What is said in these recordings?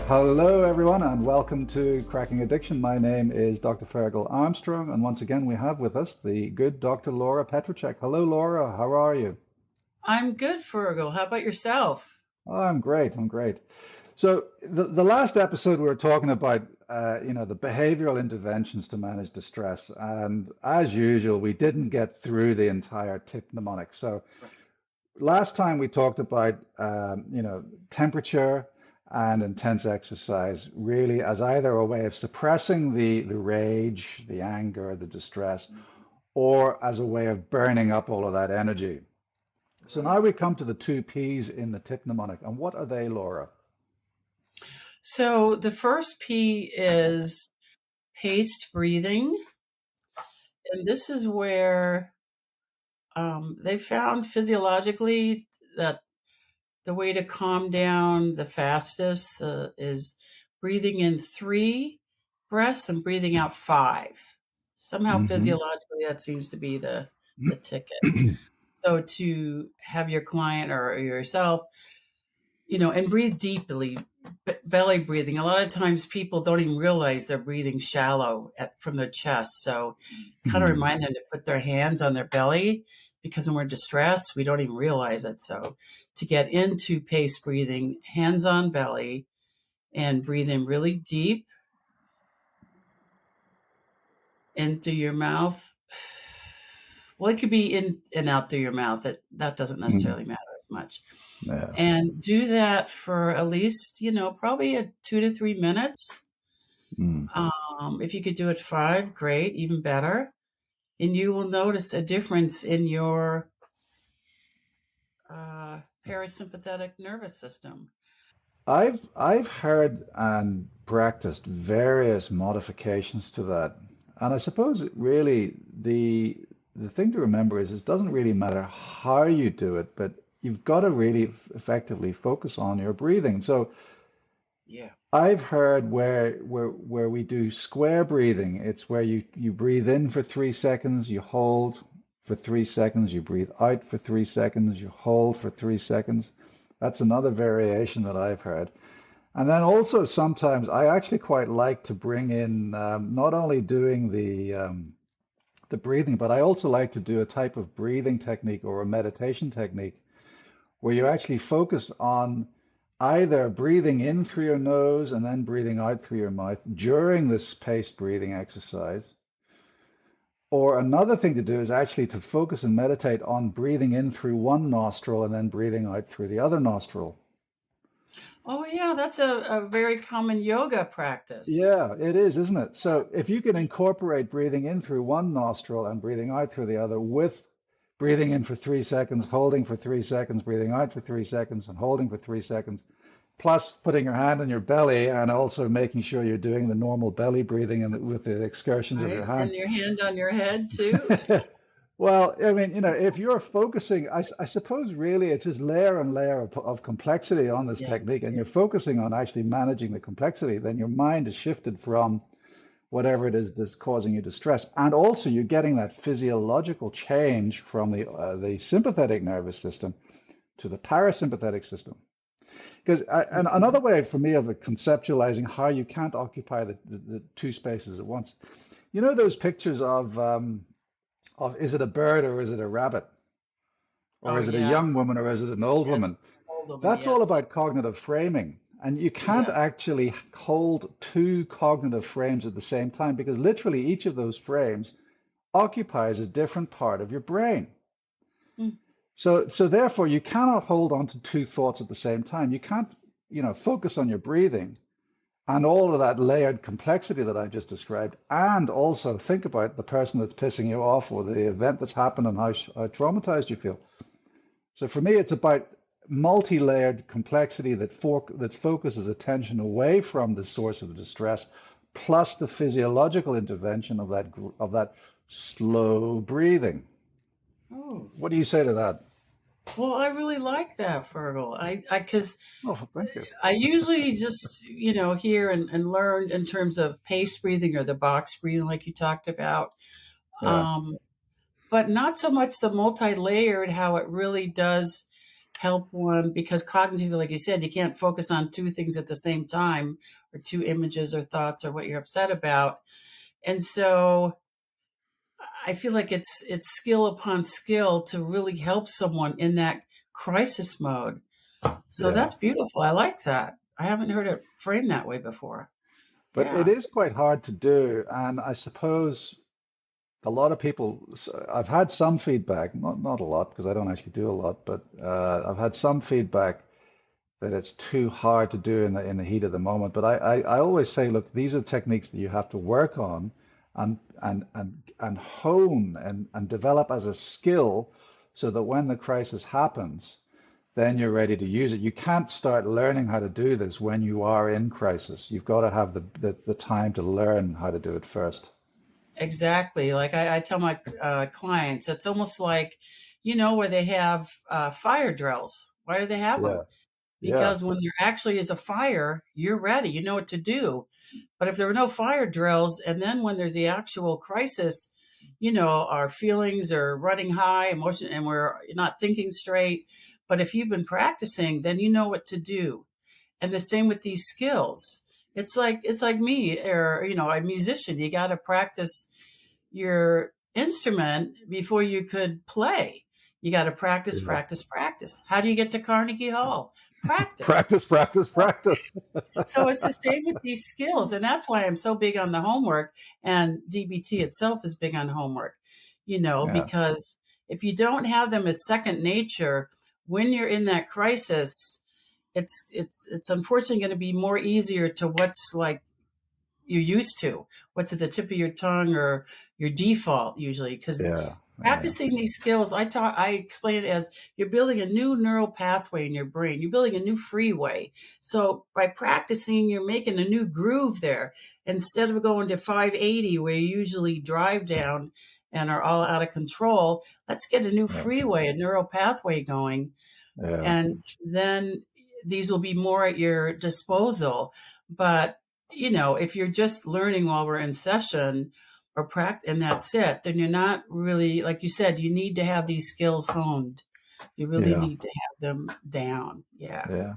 Hello, everyone, and welcome to Cracking Addiction. My name is Dr. Fergal Armstrong, and once again, we have with us the good Dr. Laura Petracek. Hello, Laura. How are you? I'm good, Fergal. How about yourself? Oh, I'm great. I'm great. So, the last episode, we were talking about, the behavioral interventions to manage distress, and as usual, we didn't get through the entire tip mnemonic. So, last time we talked about, temperature and intense exercise really as either a way of suppressing the rage, the anger, the distress, or as a way of burning up all of that energy. So now Right. we come to the two P's in the tip mnemonic. And what are they, Laura? So the first P is paced breathing. And this is where they found physiologically that the way to calm down the fastest is breathing in 3 breaths and breathing out 5. Somehow Hmm. physiologically that seems to be the ticket. So to have your client or yourself, and breathe deeply, belly breathing. A lot of times people don't even realize they're breathing shallow from their chest. So kind of Hmm. remind them to put their hands on their belly because when we're distressed, we don't even realize it. So to get into pace breathing, hands on belly and breathe in really deep into your mouth. Well, it could be in and out through your mouth. That doesn't necessarily matter as much. Yeah. And do that for at least, probably 2 to 3 minutes. Mm. If you could do it 5, great, even better. And you will notice a difference in your parasympathetic nervous system. I've heard and practiced various modifications to that. And I suppose really the thing to remember is it doesn't really matter how you do it, but you've got to really effectively focus on your breathing. So Yeah. I've heard where we do square breathing. It's where you breathe in for 3 seconds, you hold for 3 seconds, you breathe out for 3 seconds, you hold for 3 seconds. That's another variation that I've heard. And then also sometimes I actually quite like to bring in not only doing the breathing, but I also like to do a type of breathing technique or a meditation technique where you actually focus on either breathing in through your nose and then breathing out through your mouth during this paced breathing exercise. Or another thing to do is actually to focus and meditate on breathing in through one nostril and then breathing out through the other nostril. Oh, yeah, that's a very common yoga practice. Yeah, it is, isn't it? So if you can incorporate breathing in through one nostril and breathing out through the other with breathing in for 3 seconds, holding for 3 seconds, breathing out for 3 seconds, and holding for 3 seconds, plus putting your hand on your belly and also making sure you're doing the normal belly breathing and with the excursions of your Right? hand. And your hand on your head too. Well, I mean, if you're focusing, I suppose really it's just layer and layer of complexity on this Yeah. technique, and you're focusing on actually managing the complexity, then your mind is shifted from whatever it is that's causing you distress. And also you're getting that physiological change from the sympathetic nervous system to the parasympathetic system. Because and another way for me of conceptualizing how you can't occupy the two spaces at once. You know those pictures of is it a bird or is it a rabbit? Or Oh, is it a yeah. young woman or is it an old Yes. woman? Hold them. That's all Yes. about cognitive framing. And you can't Yeah. actually hold two cognitive frames at the same time because literally each of those frames occupies a different part of your brain. Mm. So therefore you cannot hold on to two thoughts at the same time. You can't, focus on your breathing and all of that layered complexity that I just described, and also think about the person that's pissing you off or the event that's happened and how traumatized you feel. So for me, it's about multi-layered complexity that focuses attention away from the source of the distress, plus the physiological intervention of that slow breathing. Oh. What do you say to that? Well, I really like that, Fergal. Because Oh, thank you. I usually just, hear and learn in terms of pace breathing or the box breathing, like you talked about. Yeah. Um, but not so much the multi-layered, how it really does. help one because cognitively, like you said, you can't focus on two things at the same time or two images or thoughts or what you're upset about. And so I feel like it's skill upon skill to really help someone in that crisis mode. So Yeah. that's beautiful. I like that. I haven't heard it framed that way before. But it Yeah. is quite hard to do. And I suppose a lot of people, I've had some feedback, not a lot, because I don't actually do a lot, but I've had some feedback that it's too hard to do in the heat of the moment. But I always say, look, these are techniques that you have to work on and hone and develop as a skill so that when the crisis happens, then you're ready to use it. You can't start learning how to do this when you are in crisis. You've got to have the time to learn how to do it first. Exactly. Like I tell my clients, it's almost like, where they have fire drills. Why do they have Yeah, them? yeah, Because when there actually is a fire, you're ready. You know what to do. But if there are no fire drills, and then when there's the actual crisis, our feelings are running high, emotion, and we're not thinking straight. But if you've been practicing, then you know what to do. And the same with these skills. It's like me, or a musician. You got to practice your instrument before you could play. You got to practice, yeah. practice, practice. How do you get to Carnegie Hall? Practice. Practice, practice, practice. So it's the same with these skills. And that's why I'm so big on the homework. And DBT itself is big on homework, Yeah, because if you don't have them as second nature, when you're in that crisis, it's unfortunately going to be more easier to what's like you're used to, what's at the tip of your tongue or your default usually. Because yeah, yeah, practicing these skills, I explain it as you're building a new neural pathway in your brain. You're building a new freeway. So by practicing, you're making a new groove there. Instead of going to 580 where you usually drive down and are all out of control, let's get a new yeah, freeway, a neural pathway going, yeah, and then these will be more at your disposal. But if you're just learning while we're in session or practice and that's it, then you're not really, like you said, you need to have these skills honed. You really yeah, need to have them down. Yeah. yeah.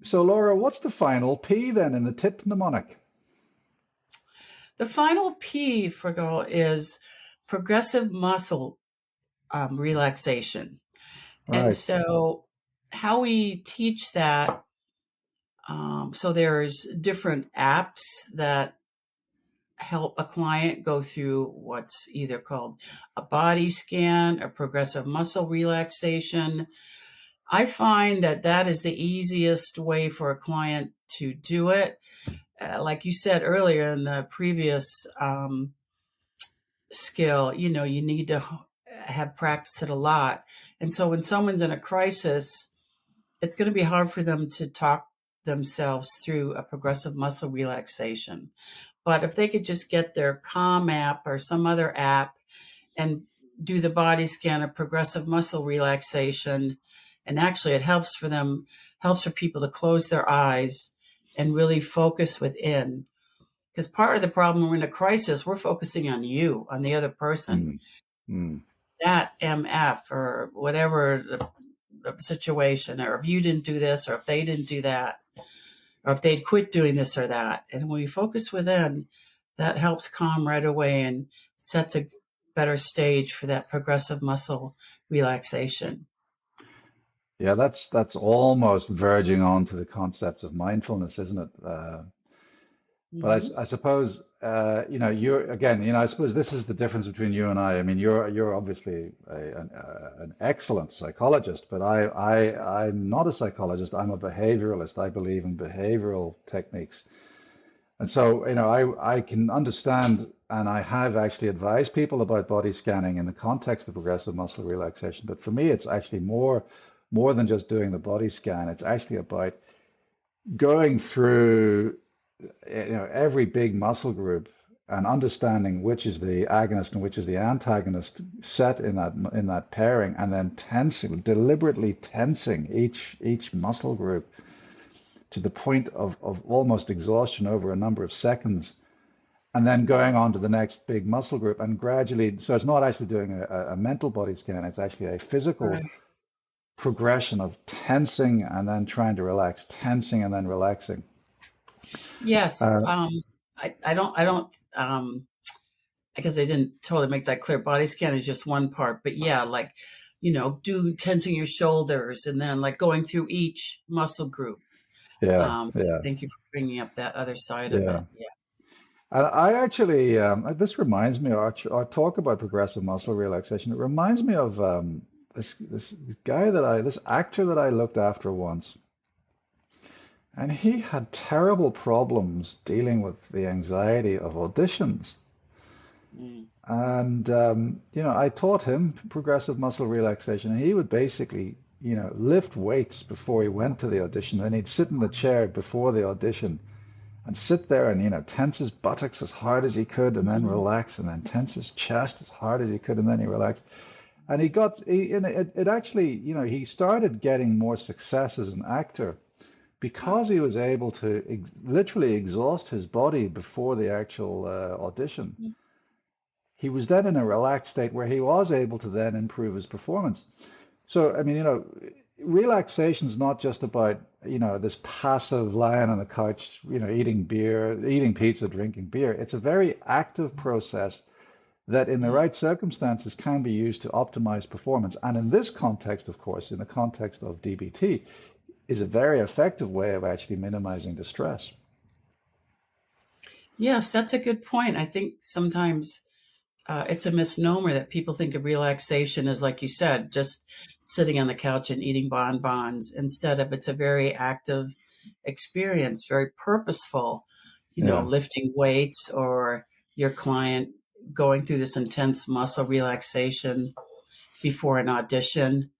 So, Laura, what's the final P then in the tip mnemonic? The final P for goal is progressive muscle relaxation. And Right. so how we teach that, so there's different apps that help a client go through what's either called a body scan or progressive muscle relaxation. I find that that is the easiest way for a client to do it. Like you said earlier in the previous skill, you need to have practiced it a lot. And so when someone's in a crisis, it's going to be hard for them to talk themselves through a progressive muscle relaxation. But if they could just get their Calm app or some other app and do the body scan of progressive muscle relaxation, and actually it helps for people to close their eyes and really focus within. Because part of the problem when we're in a crisis, we're focusing on you, on the other person, Mm, mm, that MF or whatever the situation, or if you didn't do this, or if they didn't do that, or if they'd quit doing this or that. And when we focus within, that helps calm right away and sets a better stage for that progressive muscle relaxation. yeah, that's almost verging on to the concept of mindfulness, isn't it? But Mm-hmm. I suppose you're again, I suppose this is the difference between you and I. I mean, you're obviously an excellent psychologist, but I'm not a psychologist. I'm a behavioralist. I believe in behavioral techniques, and so I can understand, and I have actually advised people about body scanning in the context of progressive muscle relaxation. But for me, it's actually more than just doing the body scan. It's actually about going through every big muscle group and understanding which is the agonist and which is the antagonist set in that pairing, and then deliberately tensing each muscle group to the point of almost exhaustion over a number of seconds, and then going on to the next big muscle group and gradually, so it's not actually doing a mental body scan, it's actually a physical Right. progression of tensing and then trying to relax, tensing and then relaxing. Yes. Uh, I don't, I guess I didn't totally make that clear. Body scan is just one part, but yeah, like, do tensing your shoulders and then like going through each muscle group. yeah, So yeah, thank you for bringing up that other side of yeah. it. Yeah. And I actually, this reminds me, I talk about progressive muscle relaxation. It reminds me of this guy this actor that I looked after once, and he had terrible problems dealing with the anxiety of auditions. Mm. And I taught him progressive muscle relaxation, and he would basically, lift weights before he went to the audition. Then he'd sit in the chair before the audition and sit there and tense his buttocks as hard as he could and then Mhm. relax and then tense his chest as hard as he could and then he relaxed and it actually he started getting more success as an actor Huh. because he was able to literally exhaust his body before the actual audition. Mm. He was then in a relaxed state where he was able to then improve his performance. So, I mean, relaxation is not just about, this passive lying on the couch, eating beer, eating pizza, drinking beer. It's a very active process that, in the Yeah. right circumstances, can be used to optimize performance. And in this context, of course, in the context of DBT, is a very effective way of actually minimizing distress. Yes, that's a good point. I think sometimes it's a misnomer that people think of relaxation as, like you said, just sitting on the couch and eating bonbons. Instead of, it's a very active experience, very purposeful, Yeah. lifting weights or your client going through this intense muscle relaxation before an audition.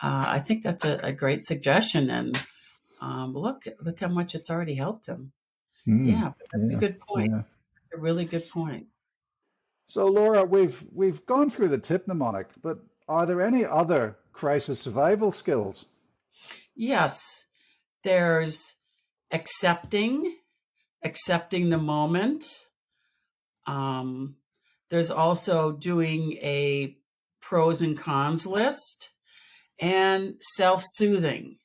I think that's a great suggestion. And look how much it's already helped him. Mm. Yeah, but that's a Yeah. good point. Yeah. That's a really good point. So, Laura, we've gone through the tip mnemonic, but are there any other crisis survival skills? Yes, there's accepting, accepting the moment. Um, there's also doing a pros and cons list and self-soothing.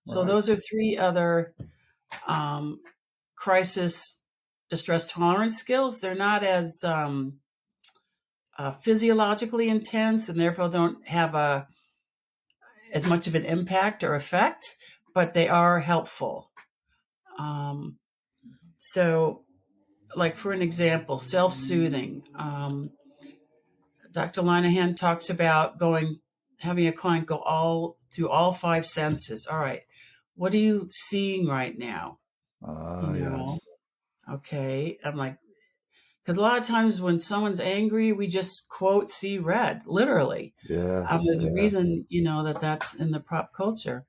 So Right. those are three other um, crisis distress tolerance skills. They're not as physiologically intense and therefore don't have as much of an impact or effect, but they are helpful. Um, so, like for an example, self-soothing. Dr. Linehan talks about having a client go all through all five senses. All right, what are you seeing right now? You Ah, know, yes. okay. I'm like, because a lot of times when someone's angry, we just quote see red, literally. Yes. There's a Yeah. reason, that that's in the pop culture.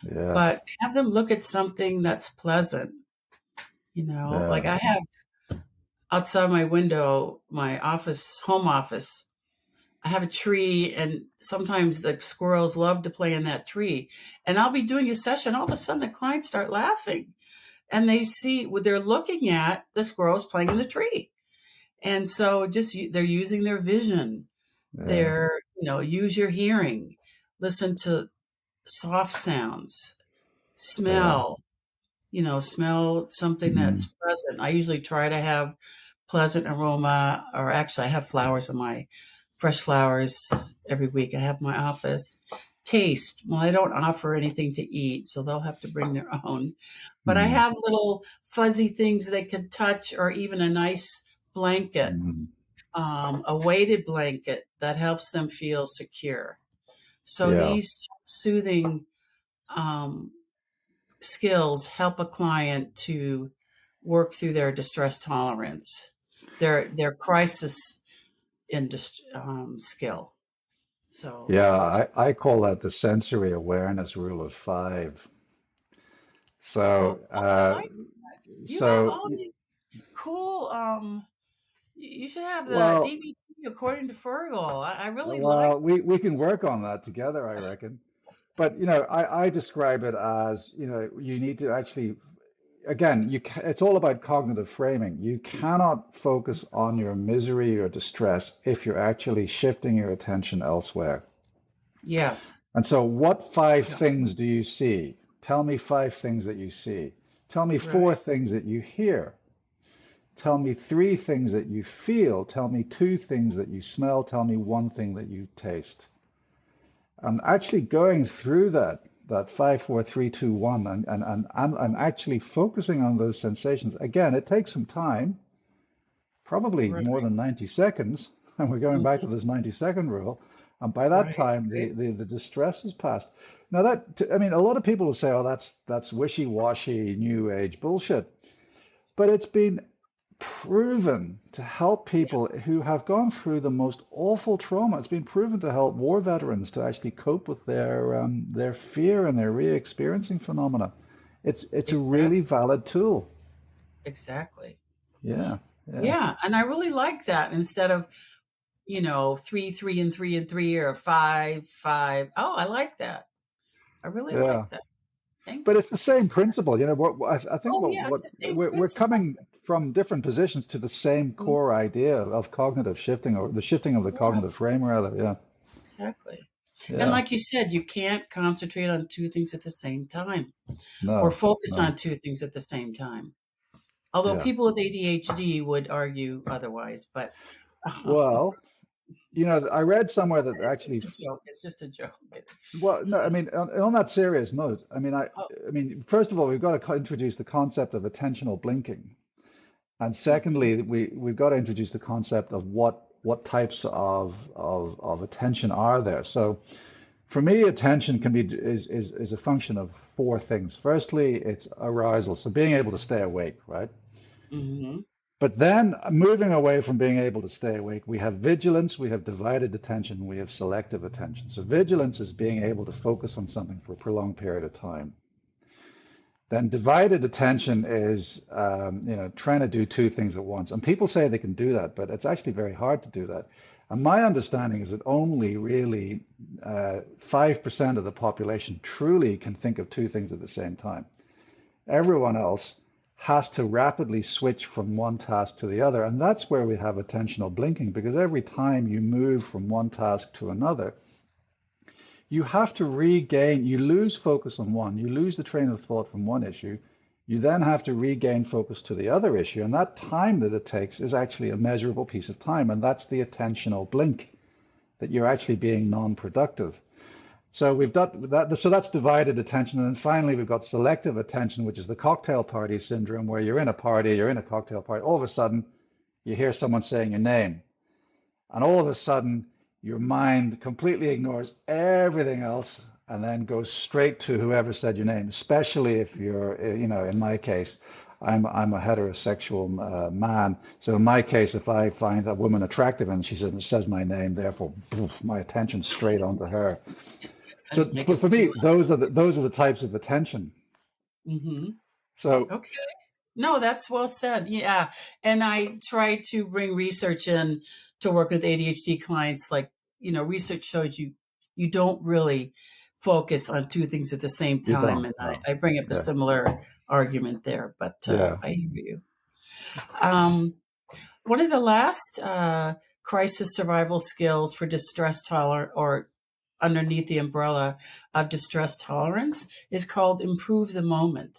Yes. But have them look at something that's pleasant. Like Yeah. I have outside my window, my home office, I have a tree, and sometimes the squirrels love to play in that tree. And I'll be doing a session, all of a sudden the clients start laughing, and they see what they're looking at, the squirrels playing in the tree. And so just they're using their vision. Yeah. Use your hearing, listen to soft sounds, Yeah. smell something Mm. that's pleasant. I usually try to have pleasant aroma, or actually, I have flowers in my fresh flowers every week. I have in my office. Taste. Well, I don't offer anything to eat, so they'll have to bring their own. But I Mm. have little fuzzy things they can touch, or even a nice blanket, Mm. a weighted blanket that helps them feel secure. So Yeah. these soothing um, skills help a client to work through their distress tolerance, their crisis skill. So Yeah. it's I call that the sensory awareness rule of five. oh, So, I like you have so all these cool. You should have the well, DBT according to Fergal. I really like. well, we can work on that together, I reckon. But I describe it as you need to actually again it's all about cognitive framing. You cannot focus on your misery or distress if you're actually shifting your attention elsewhere. Yes. And so, what five things do you see? Tell me five things that you see. Tell me four Right. things that you hear. Tell me three things that you feel. Tell me two things that you smell. Tell me one thing that you taste. And actually going through that five, four, three, two, one, and actually focusing on those sensations. Again, it takes some time, probably Right. more than 90 seconds. And we're going back to Mhm. this 90-second rule. And by that Right. time, Right. the distress has passed. Now I mean, a lot of people will say, oh, that's wishy-washy, new age bullshit. But it's been proven to help people who have gone through the most awful trauma. It's been proven to help war veterans to actually cope with their fear and their re-experiencing phenomena. It's a really Exactly. valid tool. Exactly. Yeah, yeah, Yeah. And I really like that instead of, three, three, and three, and three, or five, five. Oh, I like that. I really yeah. like that. Thank But you. it's the same principle. You know, I think Oh, yeah. It's what the same we're principle. coming from different positions to the same Mhm. core idea of cognitive shifting or the shifting of the Yeah, cognitive frame, rather. Yeah, exactly. And yeah. like you said, you can't concentrate on two things at the same time or No, focus no. on two things at the same time. Although Yeah. people with ADHD would argue otherwise, but Well, you know, I read somewhere that it's actually, just a joke. It's just a joke. well, no, I mean, on that serious note, Oh, I mean, first of all, we've got to introduce the concept of attentional blinking, and mhm, secondly, we've got to introduce the concept of what types of attention are there. So, for me, attention can be is a function of four things. Firstly, it's arousal, so being able to stay awake, right? mhm, But then moving away from being able to stay awake, we have vigilance, we have divided attention, we have selective attention. So vigilance is being able to focus on something for a prolonged period of time. Then divided attention is, trying to do two things at once. And people say they can do that, but it's actually very hard to do that. And my understanding is that only really 5% of the population truly can think of two things at the same time. Everyone else has to rapidly switch from one task to the other. And that's where we have attentional blinking, because every time you move from one task to another, you have to regain, you lose focus on one, you lose the train of thought from one issue, you then have to regain focus to the other issue. And that time that it takes is actually a measurable piece of time. And that's the attentional blink, that you're actually being non-productive. So we've got that. So that's divided attention. And then finally, we've got selective attention, which is the cocktail party syndrome, where you're in a party, you're in a cocktail party. All of a sudden, you hear someone saying your name. And all of a sudden, your mind completely ignores everything else and then goes straight to whoever said your name, especially if you're, in my case, I'm a heterosexual man. So in my case, if I find a woman attractive and she says my name, therefore my attention's straight onto her. and So, to make but it for me, painless. those are the types of attention. Hmm. So, Okay. No, that's well said. Yeah. And I try to bring research in to work with ADHD clients. Like, research shows you don't really focus on two things at the same you time. don't, And no, I bring up a yeah, similar argument there, but yeah, I hear you. Um, One of the last crisis survival skills for distress tolerant or underneath the umbrella of distress tolerance is called improve the moment.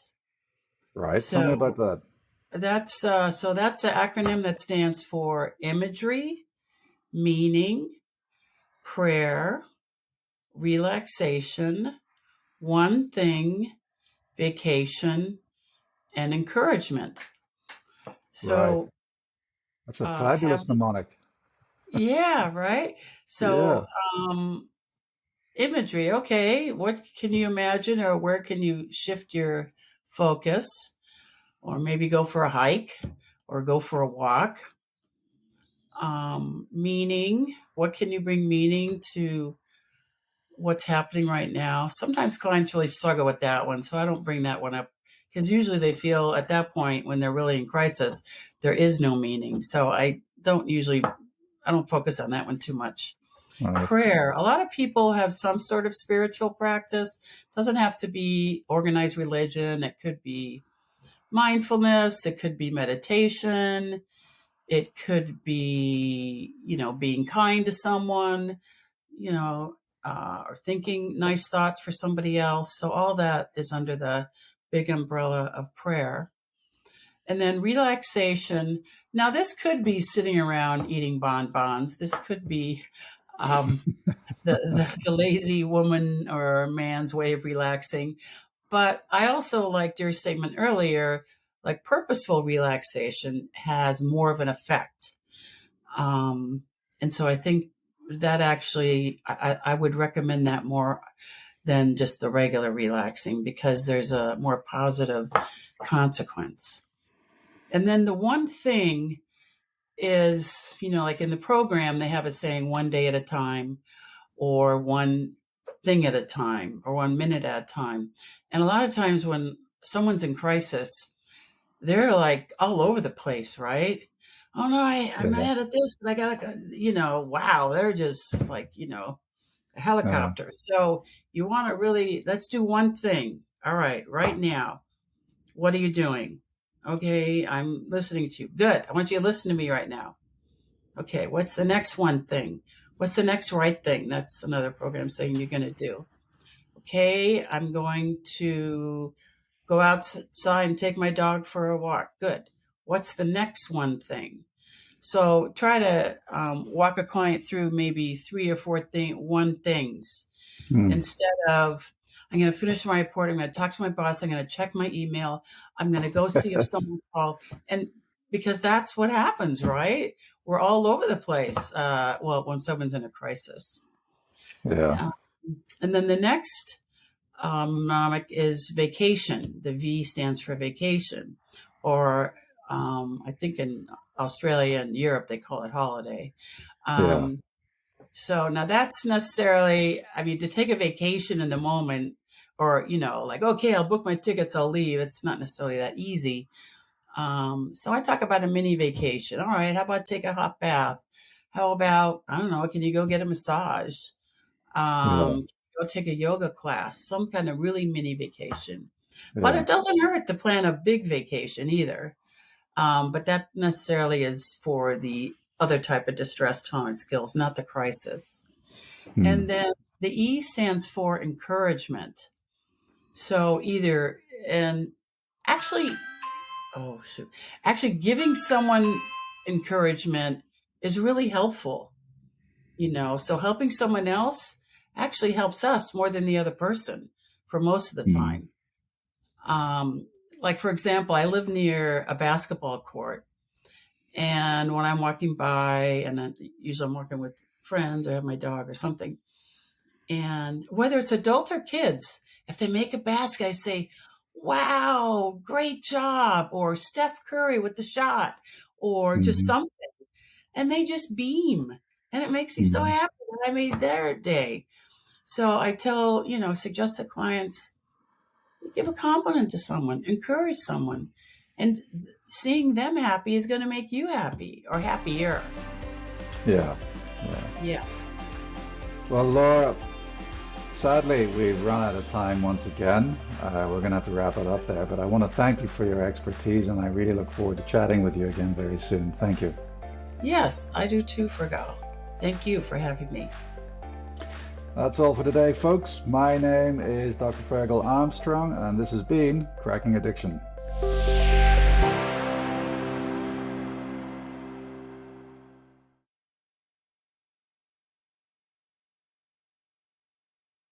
right. Tell me about So that. that's an acronym that stands for imagery, meaning, prayer, relaxation, one thing, vacation, and encouragement. Right. So That's a have fabulous mnemonic. yeah, right. So Yeah. imagery, okay. What can you imagine, or where can you shift your focus, or maybe go for a hike, or go for a walk? Meaning, what can you bring meaning to what's happening right now? Sometimes clients really struggle with that one, so I don't bring that one up because usually they feel at that point when they're really in crisis, there is no meaning. So I don't focus on that one too much. Right. Prayer. A lot of people have some sort of spiritual practice. Doesn't have to be organized religion. It could be mindfulness. It could be meditation. It could be, being kind to someone, you know. or thinking nice thoughts for somebody else. So all that is under the big umbrella of prayer. And then relaxation. Now, this could be sitting around eating bonbons. This could be um, the lazy woman or man's way of relaxing. But I also liked your statement earlier, like purposeful relaxation has more of an effect. Um, and so I think that actually, I would recommend that more than just the regular relaxing because there's a more positive consequence. And then the one thing is, like in the program, they have a saying 1 day at a time or one thing at a time or 1 minute at a time. And a lot of times when someone's in crisis, they're like all over the place, right? Oh no, I'm Yeah. mad at this, but I gotta, wow, they're just like, a Yeah. helicopter. So you want to really, let's do one thing. All right, right now. What are you doing? Okay, I'm listening to you. Good. I want you to listen to me right now. Okay, what's the next one thing? What's the next right thing? That's another program saying you're going to do. Okay, I'm going to go outside and take my dog for a walk. Good. What's the next one thing? So try to walk a client through maybe 3 or 4 things Mm. instead of, I'm going to finish my report. I'm going to talk to my boss. I'm going to check my email. I'm going to go see if someone called. And because that's what happens, right? We're all over the place. Well, when someone's in a crisis. Yeah. Uh, and then the next mnemonic is vacation. The V stands for vacation. Or I think in Australia and Europe, they call it holiday. Yeah. So now that's necessarily, to take a vacation in the moment or, like, okay, I'll book my tickets, I'll leave. It's not necessarily that easy. So I talk about a mini vacation. All right, how about take a hot bath? How about, I don't know, can you go get a massage? Yeah. Go take a yoga class, some kind of really mini vacation. But Yeah. it doesn't hurt to plan a big vacation either. But that necessarily is for the other type of distress tolerance skills, not the crisis. Mm. And then the E stands for encouragement. So either, and actually, oh, shoot, actually giving someone encouragement is really helpful, so helping someone else actually helps us more than the other person for most of the Mm. time. Um, like, for example, I live near a basketball court. And when I'm walking by, and usually I'm working with friends or I have my dog or something, and whether it's adult or kids, if they make a basket, I say, wow, great job, or Steph Curry with the shot, or just Mm. something. And they just beam. And it makes me so Mm. happy that I made their day. So I tell, suggest to clients, give a compliment to someone, encourage someone. And seeing them happy is going to make you happy or happier. Yeah. Yeah. Yeah. Well, Laura, sadly, we've run out of time once again. We're going to have to wrap it up there, but I want to thank you for your expertise, and I really look forward to chatting with you again very soon. Thank you. Yes, I do too, Fergal. Thank you for having me. That's all for today, folks. My name is Dr. Fergal Armstrong, and this has been Cracking Addiction.